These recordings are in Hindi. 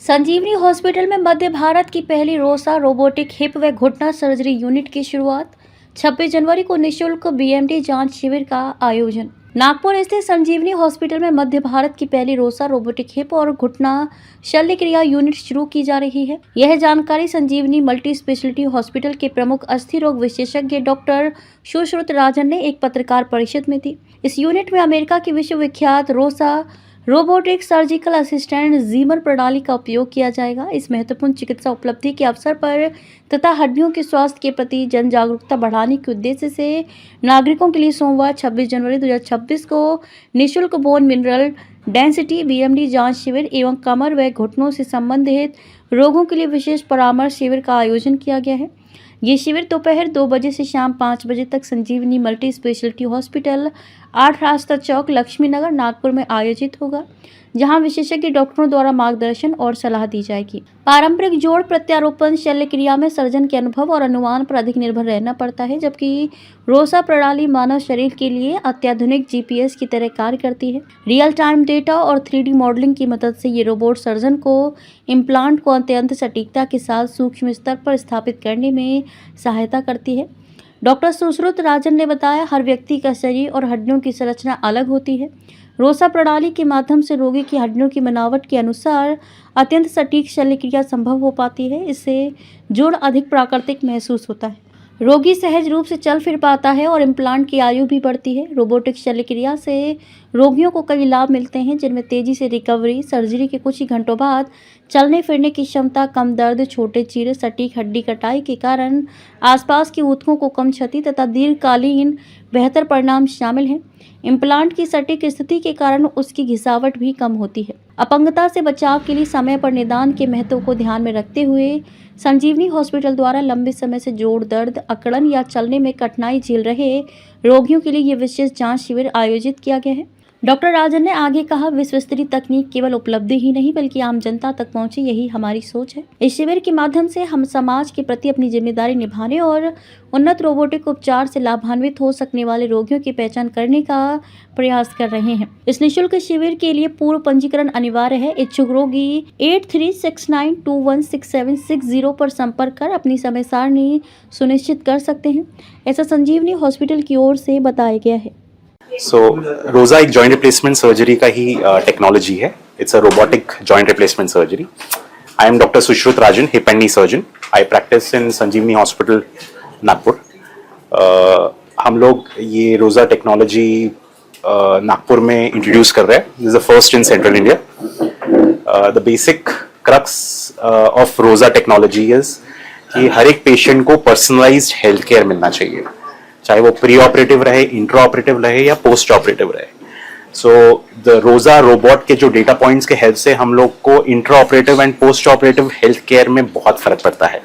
संजीवनी हॉस्पिटल में मध्य भारत की पहली रोसा रोबोटिक हिप व घुटना सर्जरी यूनिट की शुरुआत। 26 जनवरी को निशुल्क बीएमटी जांच शिविर का आयोजन। नागपुर स्थित संजीवनी हॉस्पिटल में मध्य भारत की पहली रोसा रोबोटिक हिप और घुटना शल्य क्रिया यूनिट शुरू की जा रही है। यह जानकारी संजीवनी मल्टी स्पेशलिटी हॉस्पिटल के प्रमुख अस्थि रोग विशेषज्ञ डॉक्टर सुश्रुत राजन ने एक पत्रकार परिषद में दी। इस यूनिट में अमेरिका की विश्वविख्यात रोसा रोबोटिक सर्जिकल असिस्टेंट जीमर प्रणाली का उपयोग किया जाएगा। इस महत्वपूर्ण चिकित्सा उपलब्धि के अवसर पर तथा हड्डियों के स्वास्थ्य के प्रति जन जागरूकता बढ़ाने के उद्देश्य से नागरिकों के लिए सोमवार 26 जनवरी 2026 को निःशुल्क बोन मिनरल डेंसिटी बीएमडी जांच शिविर एवं कमर व घुटनों से संबंधित रोगों के लिए विशेष परामर्श शिविर का आयोजन किया गया है। ये शिविर दोपहर 2 बजे से शाम 5 बजे तक संजीवनी मल्टी स्पेशलिटी हॉस्पिटल 8 रास्ता चौक लक्ष्मी नगर नागपुर में आयोजित होगा, जहां विशेषज्ञ डॉक्टरों द्वारा मार्गदर्शन और सलाह दी जाएगी। पारंपरिक जोड़ प्रत्यारोपण शल्य क्रिया में सर्जन के अनुभव और अनुमान पर अधिक निर्भर रहना पड़ता है, जबकि रोसा प्रणाली मानव शरीर के लिए अत्याधुनिक जीपीएस की तरह कार्य करती है। रियल टाइम डेटा और 3D मॉडलिंग की मदद से ये रोबोट सर्जन को इम्प्लांट को अत्यंत सटीकता के साथ सूक्ष्म स्तर पर स्थापित करने में सहायता करती है। डॉक्टर सुश्रुत राजन ने बताया, हर व्यक्ति का शरीर और हड्डियों की संरचना अलग होती है। रोसा प्रणाली के माध्यम से रोगी की हड्डियों की बनावट के अनुसार अत्यंत सटीक शल्य क्रिया संभव हो पाती है। इससे जोड़ अधिक प्राकृतिक महसूस होता है, रोगी सहज रूप से चल फिर पाता है और इम्प्लांट की आयु भी बढ़ती है। रोबोटिक शल्य क्रिया से रोगियों को कई लाभ मिलते हैं, जिनमें तेजी से रिकवरी, सर्जरी के कुछ ही घंटों बाद चलने फिरने की क्षमता, कम दर्द, छोटे चीरे, सटीक हड्डी कटाई के कारण आसपास के ऊतकों को कम क्षति तथा दीर्घकालीन बेहतर परिणाम शामिल हैं। इम्प्लांट की सटीक स्थिति के कारण उसकी घिसावट भी कम होती है। अपंगता से बचाव के लिए समय पर निदान के महत्व को ध्यान में रखते हुए संजीवनी हॉस्पिटल द्वारा लंबे समय से जोड़ दर्द, अकड़न या चलने में कठिनाई झेल रहे रोगियों के लिए ये विशेष जांच शिविर आयोजित किया गया है। डॉक्टर राजन ने आगे कहा, विश्व स्तरीय तकनीक केवल उपलब्धि ही नहीं बल्कि आम जनता तक पहुंचे, यही हमारी सोच है। इस शिविर के माध्यम से हम समाज के प्रति अपनी जिम्मेदारी निभाने और उन्नत रोबोटिक उपचार से लाभान्वित हो सकने वाले रोगियों की पहचान करने का प्रयास कर रहे हैं। इस निःशुल्क शिविर के लिए पूर्व पंजीकरण अनिवार्य है। इच्छुक रोगी 8369216760 पर संपर्क कर अपनी समय सारणी सुनिश्चित कर सकते हैं, ऐसा संजीवनी हॉस्पिटल की ओर से बताया गया है। रोजा एक जॉइंट रिप्लेसमेंट सर्जरी का ही टेक्नोलॉजी है। It's a robotic joint replacement surgery. I am doctor Sushrut Rajan, hip and knee surgeon. I practice in Sanjeevani hospital Nagpur. हम लोग ये रोजा टेक्नोलॉजी नागपुर में इंट्रोड्यूस कर रहे हैं। This is the first in central India. The basic crux of रोजा टेक्नोलॉजी इज कि हर एक पेशेंट को पर्सनलाइज्ड हेल्थ केयर मिलना चाहिए, चाहे वो प्री ऑपरेटिव रहे, इंट्रा ऑपरेटिव रहे या पोस्ट ऑपरेटिव रहे। सो द रोजा रोबोट के जो डेटा पॉइंट्स के हेल्प से हम लोग को intra operative and post operative health care में बहुत फर्क पड़ता है।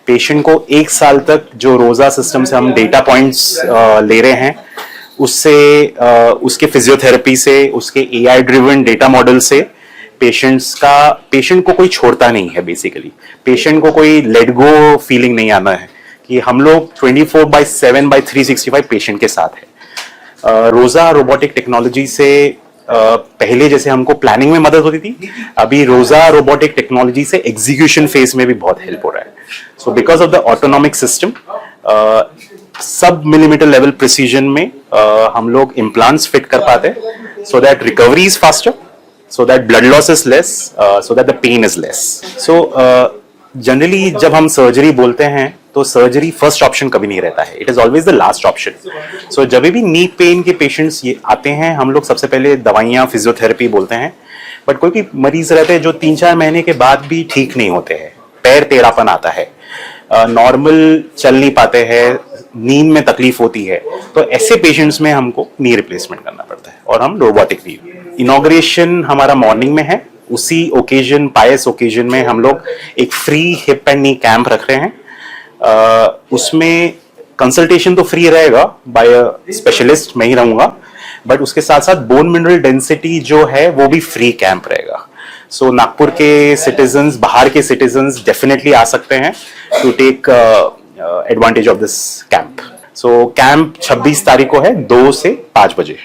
पेशेंट को 1 साल तक जो रोजा सिस्टम से हम डेटा पॉइंट्स ले रहे हैं, उससे उसके फिजियोथेरेपी से, उसके AI ड्रिवन डेटा मॉडल से पेशेंट को कोई छोड़ता नहीं है। बेसिकली पेशेंट को कोई लेट गो फीलिंग नहीं आना है कि हम लोग 24/7/365 पेशेंट के साथ है। रोजा रोबोटिक टेक्नोलॉजी से पहले जैसे हमको प्लानिंग में मदद होती थी, अभी रोजा रोबोटिक टेक्नोलॉजी से एग्जीक्यूशन फेज में भी बहुत हेल्प हो रहा है। So because of the autonomic system, सब मिलीमीटर लेवल प्रिसीजन में हम लोग इम्प्लांट्स फिट कर पाते हैं, so that recovery is faster, so that blood loss is less, so that the pain is less. So generally जब हम सर्जरी बोलते हैं तो सर्जरी फर्स्ट ऑप्शन कभी नहीं रहता है, it is always the last option. So जब भी नी पेन के पेशेंट्स ये आते हैं, हम लोग सबसे पहले दवाइयाँ, फिजियोथेरेपी बोलते हैं। बट कोई मरीज रहते हैं जो 3-4 महीने के बाद भी ठीक नहीं होते हैं, पैर टेढ़ापन आता है, नॉर्मल चल नहीं पाते हैं, नींद में तकलीफ होती है, तो ऐसे पेशेंट्स में हमको नी रिप्लेसमेंट करना पड़ता है और हम रोबोटिक नी। इनॉग्रेशन हमारा मॉर्निंग में है, उसी ओकेजन, पायस ओकेजन में हम लोग एक free hip and knee camp रख रहे हैं। उसमें कंसल्टेशन तो फ्री रहेगा, बाय स्पेशलिस्ट मैं ही रहूंगा, बट उसके साथ साथ बोन मिनरल डेंसिटी जो है वो भी फ्री कैंप रहेगा। सो नागपुर के सिटीजन्स, बाहर के सिटीजन्स डेफिनेटली आ सकते हैं to take advantage of this camp. So camp 26 तारीख को है, 2 से 5 बजे।